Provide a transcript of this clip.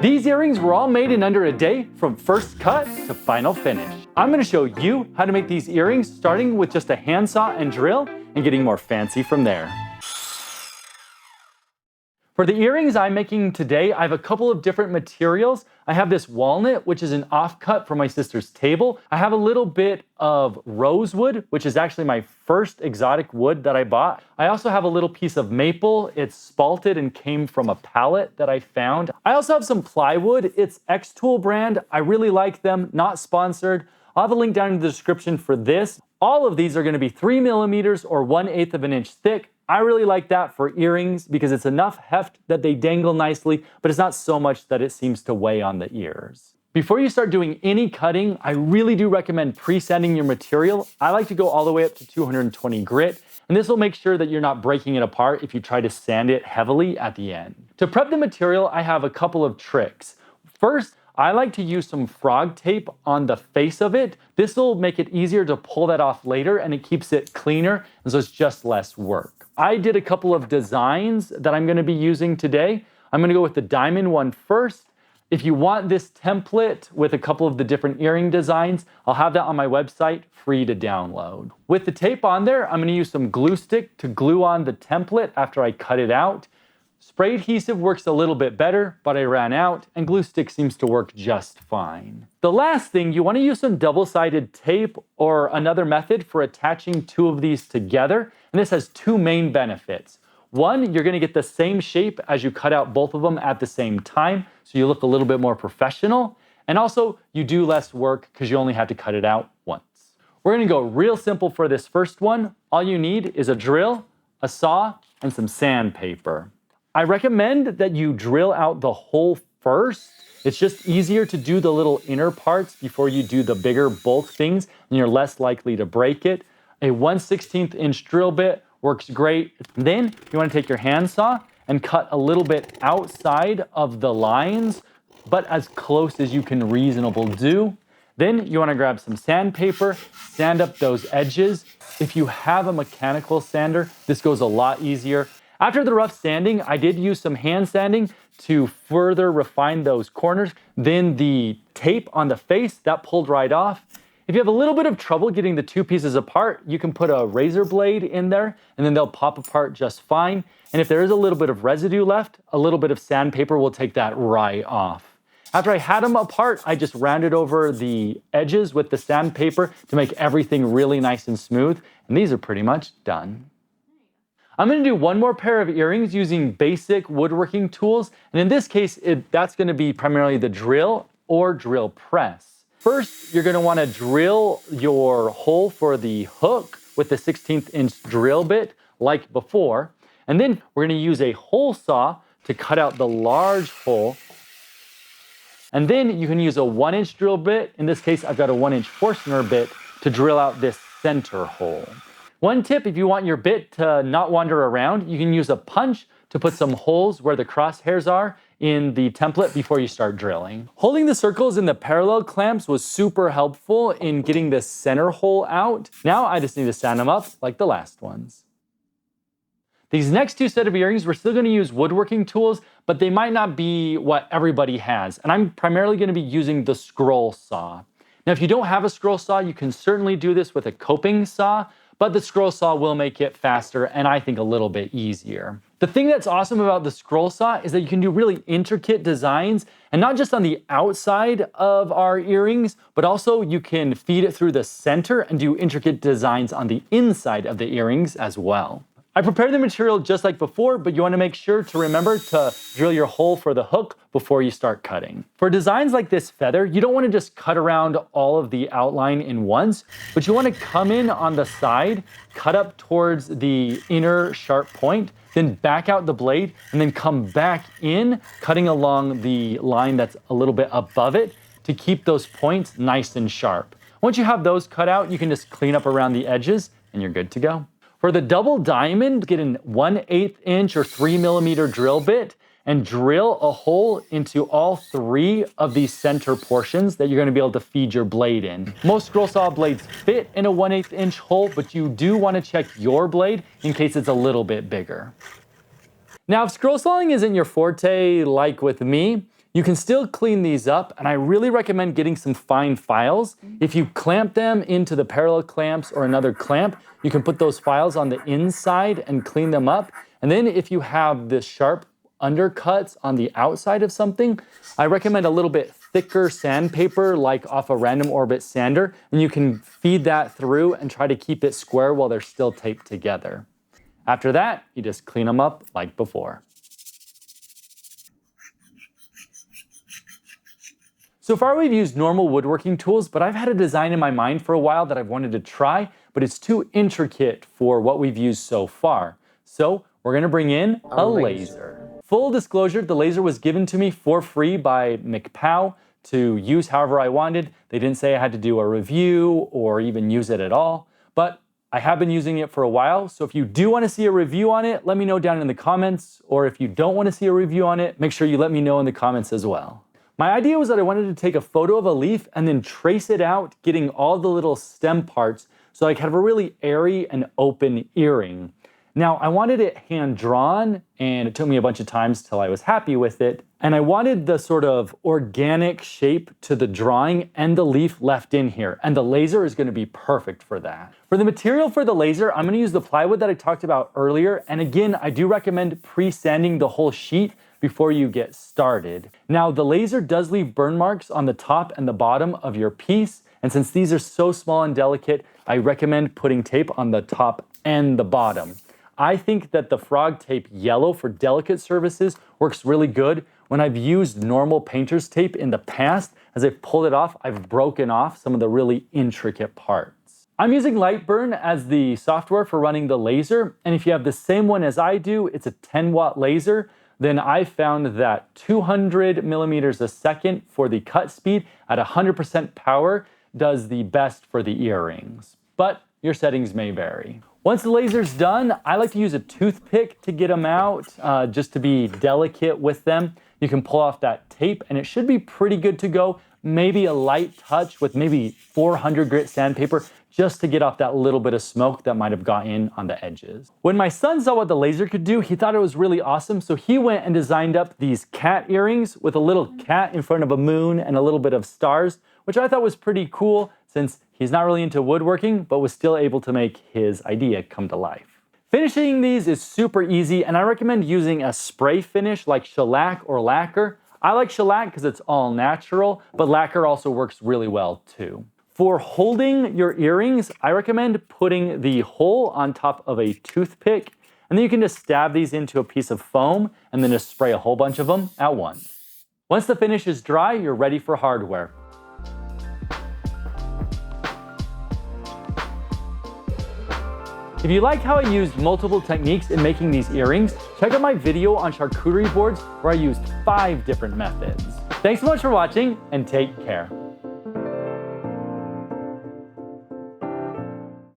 These earrings were all made in under a day from first cut to final finish. I'm going to show you how to make these earrings starting with just a handsaw and drill and getting more fancy from there. For the earrings I'm making today, I have a couple of different materials. I have this walnut, which is an offcut from my sister's table. I have a little bit of rosewood, which is actually my first exotic wood that I bought. I also have a little piece of maple. It's spalted and came from a pallet that I found. I also have some plywood. It's X-Tool brand. I really like them, not sponsored. I'll have a link down in the description for this. All of these are going to be 3 millimeters or 1/8 of an inch thick. I really like that for earrings because it's enough heft that they dangle nicely, but it's not so much that it seems to weigh on the ears. Before you start doing any cutting, I really do recommend pre-sanding your material. I like to go all the way up to 220 grit, and this will make sure that you're not breaking it apart if you try to sand it heavily at the end. To prep the material, I have a couple of tricks. First, I like to use some frog tape on the face of it. This will make it easier to pull that off later, and it keeps it cleaner, and so it's just less work. I did a couple of designs that I'm going to be using today. I'm going to go with the diamond one first. If you want this template with a couple of the different earring designs, I'll have that on my website, free to download. With the tape on there, I'm going to use some glue stick to glue on the template after I cut it out. Spray adhesive works a little bit better, but I ran out, and glue stick seems to work just fine. The last thing, you want to use some double-sided tape or another method for attaching two of these together, and this has two main benefits. One, you're going to get the same shape as you cut out both of them at the same time, so you look a little bit more professional, and also you do less work because you only have to cut it out once. We're going to go real simple for this first one. All you need is a drill, a saw, and some sandpaper. I recommend that you drill out the hole first. It's just easier to do the little inner parts before you do the bigger bulk things, and you're less likely to break it. A 1/16 inch drill bit works great. Then you want to take your handsaw and cut a little bit outside of the lines, but as close as you can reasonably do. Then you want to grab some sandpaper, sand up those edges. If you have a mechanical sander, this goes a lot easier. After the rough sanding, I did use some hand sanding to further refine those corners. Then the tape on the face, that pulled right off. If you have a little bit of trouble getting the two pieces apart, you can put a razor blade in there and then they'll pop apart just fine. And if there is a little bit of residue left, a little bit of sandpaper will take that right off. After I had them apart, I just rounded over the edges with the sandpaper to make everything really nice and smooth. And these are pretty much done. I'm going to do one more pair of earrings using basic woodworking tools. And in this case, that's going to be primarily the drill or drill press. First, you're going to want to drill your hole for the hook with the 1/16 inch drill bit like before. And then we're going to use a hole saw to cut out the large hole. And then you can use a 1-inch drill bit. In this case, I've got a 1-inch Forstner bit to drill out this center hole. One tip, if you want your bit to not wander around, you can use a punch to put some holes where the crosshairs are in the template before you start drilling. Holding the circles in the parallel clamps was super helpful in getting this center hole out. Now I just need to sand them up like the last ones. These next two set of earrings, we're still going to use woodworking tools, but they might not be what everybody has. And I'm primarily going to be using the scroll saw. Now, if you don't have a scroll saw, you can certainly do this with a coping saw, but the scroll saw will make it faster and I think a little bit easier. The thing that's awesome about the scroll saw is that you can do really intricate designs, and not just on the outside of our earrings, but also you can feed it through the center and do intricate designs on the inside of the earrings as well. I prepared the material just like before, but you want to make sure to remember to drill your hole for the hook before you start cutting. For designs like this feather, you don't want to just cut around all of the outline in once, but you want to come in on the side, cut up towards the inner sharp point, then back out the blade, and then come back in, cutting along the line that's a little bit above it to keep those points nice and sharp. Once you have those cut out, you can just clean up around the edges and you're good to go. For the double diamond, get an 1/8 inch or 3 millimeter drill bit and drill a hole into all three of these center portions that you're going to be able to feed your blade in. Most scroll saw blades fit in a 1/8 inch hole, but you do want to check your blade in case it's a little bit bigger. Now, if scroll sawing isn't your forte like with me, You can still clean these up, and I really recommend getting some fine files. If you clamp them into the parallel clamps or another clamp, you can put those files on the inside and clean them up. And then if you have the sharp undercuts on the outside of something, I recommend a little bit thicker sandpaper, like off a random orbit sander, and you can feed that through and try to keep it square while they're still taped together. After that, you just clean them up like before. So far we've used normal woodworking tools, but I've had a design in my mind for a while that I've wanted to try, but it's too intricate for what we've used so far. So we're gonna bring in a laser. Full disclosure, the laser was given to me for free by McPow to use however I wanted. They didn't say I had to do a review or even use it at all, but I have been using it for a while, so if you do want to see a review on it, let me know down in the comments, or if you don't want to see a review on it, make sure you let me know in the comments as well. My idea was that I wanted to take a photo of a leaf and then trace it out, getting all the little stem parts so I could have a really airy and open earring. Now, I wanted it hand-drawn, and it took me a bunch of times till I was happy with it. And I wanted the sort of organic shape to the drawing and the leaf left in here, and the laser is gonna be perfect for that. For the material for the laser, I'm gonna use the plywood that I talked about earlier, and again, I do recommend pre-sanding the whole sheet before you get started. Now, the laser does leave burn marks on the top and the bottom of your piece, and since these are so small and delicate, I recommend putting tape on the top and the bottom. I think that the frog tape yellow for delicate surfaces works really good. When I've used normal painter's tape in the past, as I've pulled it off, I've broken off some of the really intricate parts. I'm using Lightburn as the software for running the laser, and if you have the same one as I do, it's a 10-watt laser, then I found that 200 millimeters a second for the cut speed at 100% power does the best for the earrings. But your settings may vary. Once the laser's done, I like to use a toothpick to get them out, just to be delicate with them. You can pull off that tape and it should be pretty good to go. Maybe a light touch with maybe 400 grit sandpaper just to get off that little bit of smoke that might have got in on the edges. When my son saw what the laser could do, he thought it was really awesome, so he went and designed up these cat earrings with a little cat in front of a moon and a little bit of stars, which I thought was pretty cool since he's not really into woodworking, but was still able to make his idea come to life. Finishing these is super easy, and I recommend using a spray finish like shellac or lacquer. I like shellac because it's all natural, but lacquer also works really well too. For holding your earrings, I recommend putting the hole on top of a toothpick, and then you can just stab these into a piece of foam and then just spray a whole bunch of them at once. Once the finish is dry, you're ready for hardware. If you like how I used multiple techniques in making these earrings, check out my video on charcuterie boards where I used 5 different methods. Thanks so much for watching, and take care.